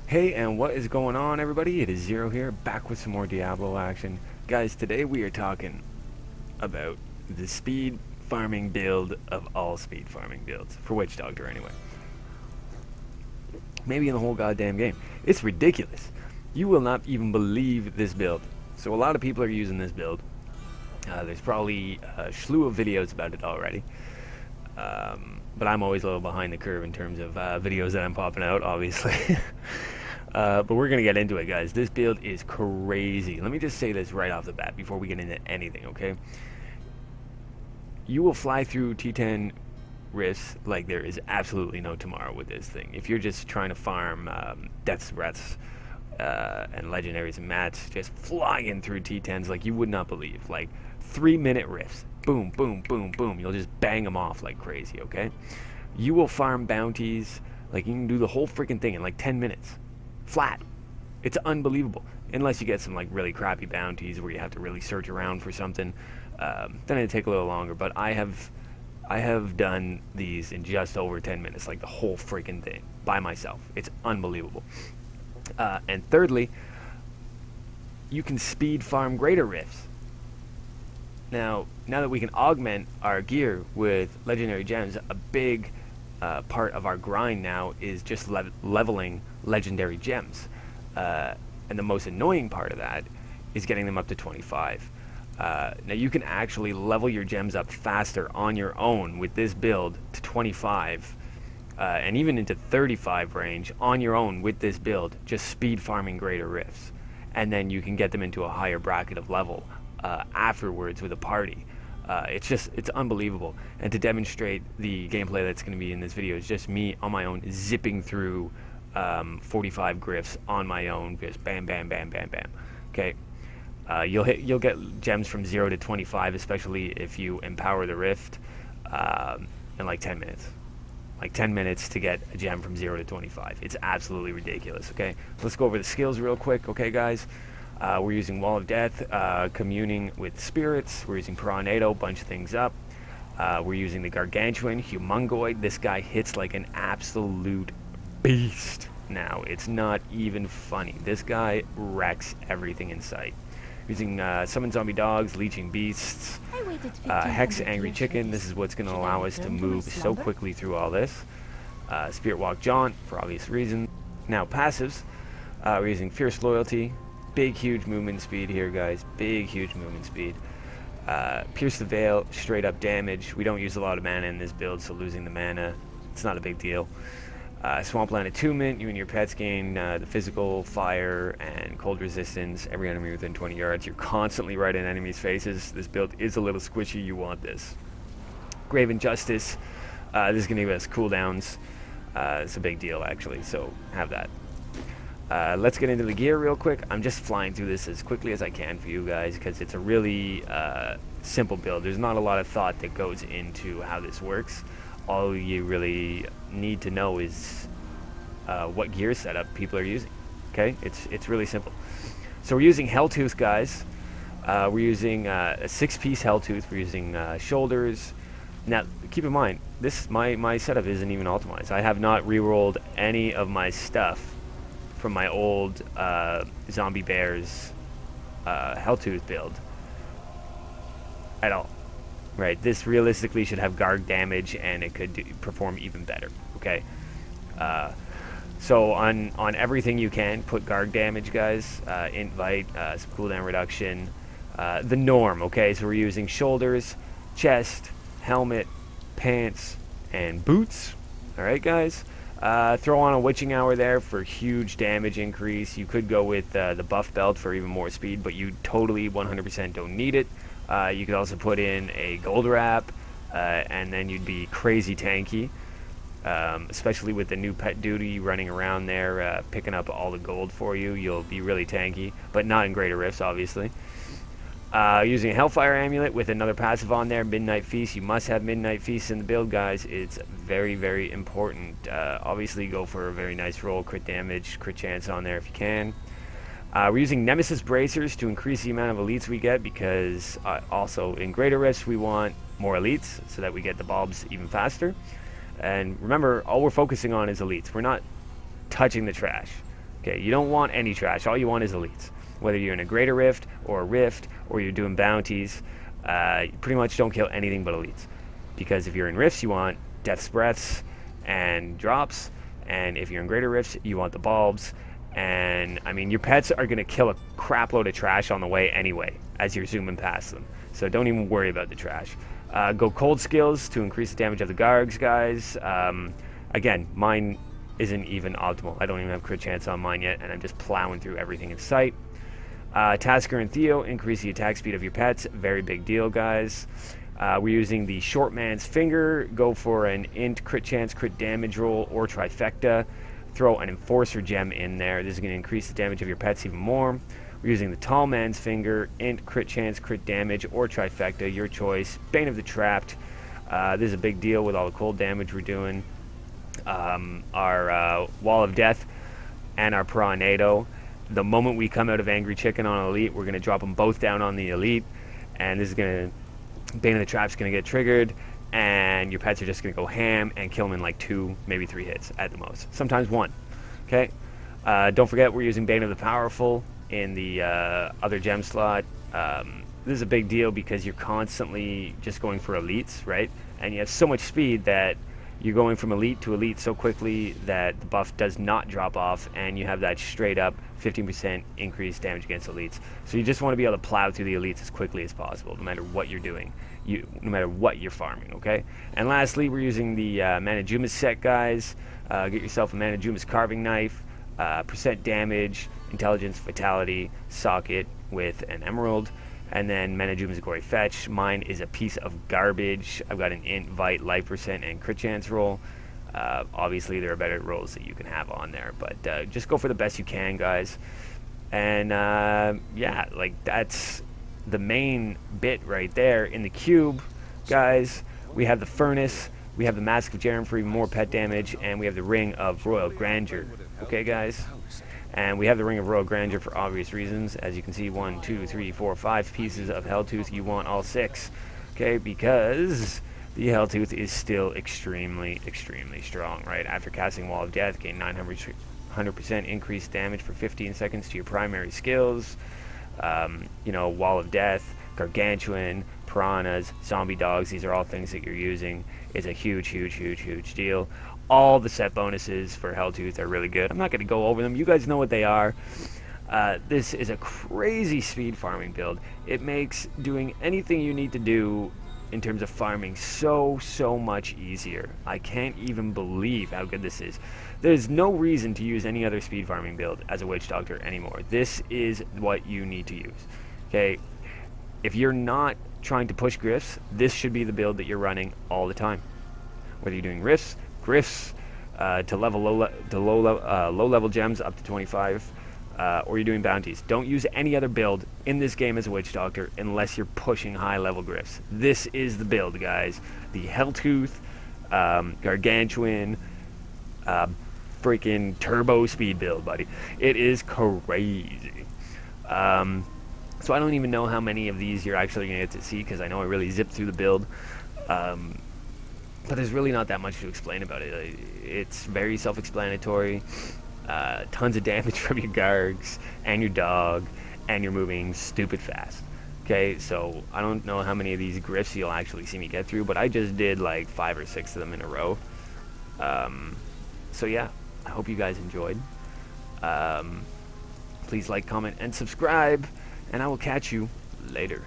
Hey, and what is going on, everybody? It is Zero here, back with some more Diablo action. Guys, today we are talking about the speed farming build of all speed farming builds, for Witch Doctor anyway. Maybe in the whole goddamn game. It's ridiculous. You will not even believe this build. So a lot of people are using this build. There's probably a slew of videos about it already. But I'm always a little behind the curve in terms of videos that I'm popping out, obviously. But we're going to get into it, guys. This build is crazy. Let me just say this right off the bat before we get into anything, okay? You will fly through T10 rifts like there is absolutely no tomorrow with this thing. If you're just trying to farm death's breaths and legendaries and mats, just flying through T10s like you would not believe. Like 3-minute rifts. Boom, boom, boom, boom. You'll just bang them off like crazy, okay? You will farm bounties. Like, you can do the whole freaking thing in like 10 minutes. Flat. It's unbelievable. Unless you get some like really crappy bounties where you have to really search around for something. Then it'd take a little longer. But I have done these in just over 10 minutes. Like the whole freaking thing. By myself. It's unbelievable. And thirdly, you can speed farm greater rifts. Now that we can augment our gear with legendary gems, a big part of our grind now is just leveling legendary gems. And the most annoying part of that is getting them up to 25. Now you can actually level your gems up faster on your own with this build to 25 and even into 35 range on your own with this build, just speed farming greater rifts. And then you can get them into a higher bracket of level afterwards with a party. It's unbelievable. And to demonstrate the gameplay that's going to be in this video is just me on my own zipping through 45 glyphs on my own, just bam, bam, bam, bam, bam. Okay, you'll get gems from 0 to 25, especially if you empower the rift in like 10 minutes. Like 10 minutes to get a gem from 0 to 25. It's absolutely ridiculous. Okay, let's go over the skills real quick. Okay, guys. We're using Wall of Death, communing with spirits. We're using Piranado, bunch things up. We're using the Gargantuan, Humongoid. This guy hits like an absolute beast now. It's not even funny. This guy wrecks everything in sight. Using Summon Zombie Dogs, Leeching Beasts, Hex Angry Chicken. This is what's going to allow us to move so quickly through all this. Spirit Walk Jaunt, for obvious reasons. Now passives, we're using Fierce Loyalty. Big, huge movement speed here, guys. Big, huge movement speed. Pierce the Veil, straight up damage. We don't use a lot of mana in this build, so losing the mana, it's not a big deal. Swampland Attunement, you and your pets gain the physical, fire, and cold resistance. Every enemy within 20 yards. You're constantly right in enemies' faces. This build is a little squishy. You want this. Grave Injustice. This is going to give us cooldowns. It's a big deal, actually, so have that. Let's get into the gear real quick. I'm just flying through this as quickly as I can for you guys because it's a really simple build. There's not a lot of thought that goes into how this works. All you really need to know is what gear setup people are using. Okay, it's really simple. So we're using Helltooth, guys. We're using a 6-piece Helltooth. We're using shoulders. Now, keep in mind, my setup isn't even optimized. I have not re-rolled any of my stuff from my old Zombie Bears Helltooth build at all. Right, this realistically should have Garg damage and it could perform even better. Okay, so on everything you can put Garg damage, guys. Invite, some cooldown reduction, the norm. Okay, so we're using shoulders, chest, helmet, pants, and boots. All right, guys. Throw on a Witching Hour there for huge damage increase. You could go with the buff belt for even more speed, but you totally 100% don't need it. You could also put in a gold wrap, and then you'd be crazy tanky, especially with the new pet duty running around there, picking up all the gold for you. You'll be really tanky, but not in greater rifts, obviously. Using a Hellfire Amulet with another passive on there, Midnight Feast. You must have Midnight Feast in the build, guys. It's very, very important. Obviously, go for a very nice roll, crit damage, crit chance on there if you can. We're using Nemesis Bracers to increase the amount of elites we get because also in greater rifts we want more elites so that we get the bulbs even faster. And remember, all we're focusing on is elites. We're not touching the trash. Okay, you don't want any trash. All you want is elites. Whether you're in a greater rift or a rift or you're doing bounties, you pretty much don't kill anything but elites. Because if you're in rifts, you want death's breaths and drops, and if you're in greater rifts, you want the bulbs. And I mean, your pets are going to kill a crap load of trash on the way anyway as you're zooming past them, so don't even worry about the trash. Go cold skills to increase the damage of the Gargs, guys. Again, mine isn't even optimal. I don't even have crit chance on mine yet, and I'm just plowing through everything in sight. Tasker and Theo increase the attack speed of your pets. Very big deal, guys. We're using the short man's finger. Go for an int, crit chance, crit damage roll, or trifecta. Throw an enforcer gem in there. This is going to increase the damage of your pets even more. We're using the tall man's finger. Int, crit chance, crit damage, or trifecta. Your choice. Bane of the Trapped. This is a big deal with all the cold damage we're doing. Our Wall of Death and our Piranado. The moment we come out of Angry Chicken on Elite, we're going to drop them both down on the Elite. And this is going to... Bane of the Trap's going to get triggered. And your pets are just going to go ham and kill them in like 2, maybe 3 hits at the most. Sometimes 1. Okay? Don't forget we're using Bane of the Powerful in the other gem slot. This is a big deal because you're constantly just going for elites, right? And you have so much speed that you're going from elite to elite so quickly that the buff does not drop off, and you have that straight up 15% increased damage against elites. So you just want to be able to plow through the elites as quickly as possible, no matter what you're doing, no matter what you're farming, okay? And lastly, we're using the Manajumas set, guys. Get yourself a Manajumas carving knife, percent damage, intelligence, vitality, socket with an emerald, and then Manajumas Gory Fetch. Mine is a piece of garbage. I've got an int, vite, life percent, and crit chance roll. Obviously, there are better rolls that you can have on there, but just go for the best you can, guys. And yeah, like that's the main bit right there. In the cube, guys, we have the Furnace, we have the Mask of Jaren for even more pet damage, and we have the Ring of Royal Grandeur. Okay, guys? And we have the Ring of Royal Grandeur for obvious reasons. As you can see, 1, 2, 3, 4, 5 pieces of Helltooth. You want all 6, okay? Because the Helltooth is still extremely, extremely strong, right? After casting Wall of Death, gain 900% increased damage for 15 seconds to your primary skills. You know, Wall of Death, Gargantuan, Piranhas, Zombie Dogs, these are all things that you're using. It's a huge, huge, huge, huge deal. All the set bonuses for Helltooth are really good. I'm not going to go over them. You guys know what they are. This is a crazy speed farming build. It makes doing anything you need to do in terms of farming so much easier. I can't even believe how good this is. There's no reason to use any other speed farming build as a Witch Doctor anymore. This is what you need to use. Okay, if you're not trying to push grifts, this should be the build that you're running all the time. Whether you're doing grifts to level low level gems up to 25, or you're doing bounties. Don't use any other build in this game as a Witch Doctor unless you're pushing high level grifts. This is the build, guys. The Helltooth, Gargantuan, freaking turbo speed build, buddy. It is crazy. So I don't even know how many of these you're actually going to get to see, because I know I really zipped through the build. But there's really not that much to explain about it. It's very self-explanatory. Tons of damage from your Gargs and your dog, and you're moving stupid fast. Okay, so I don't know how many of these grifts you'll actually see me get through, but I just did like 5 or 6 of them in a row. So yeah, I hope you guys enjoyed. Please like, comment, and subscribe, and I will catch you later.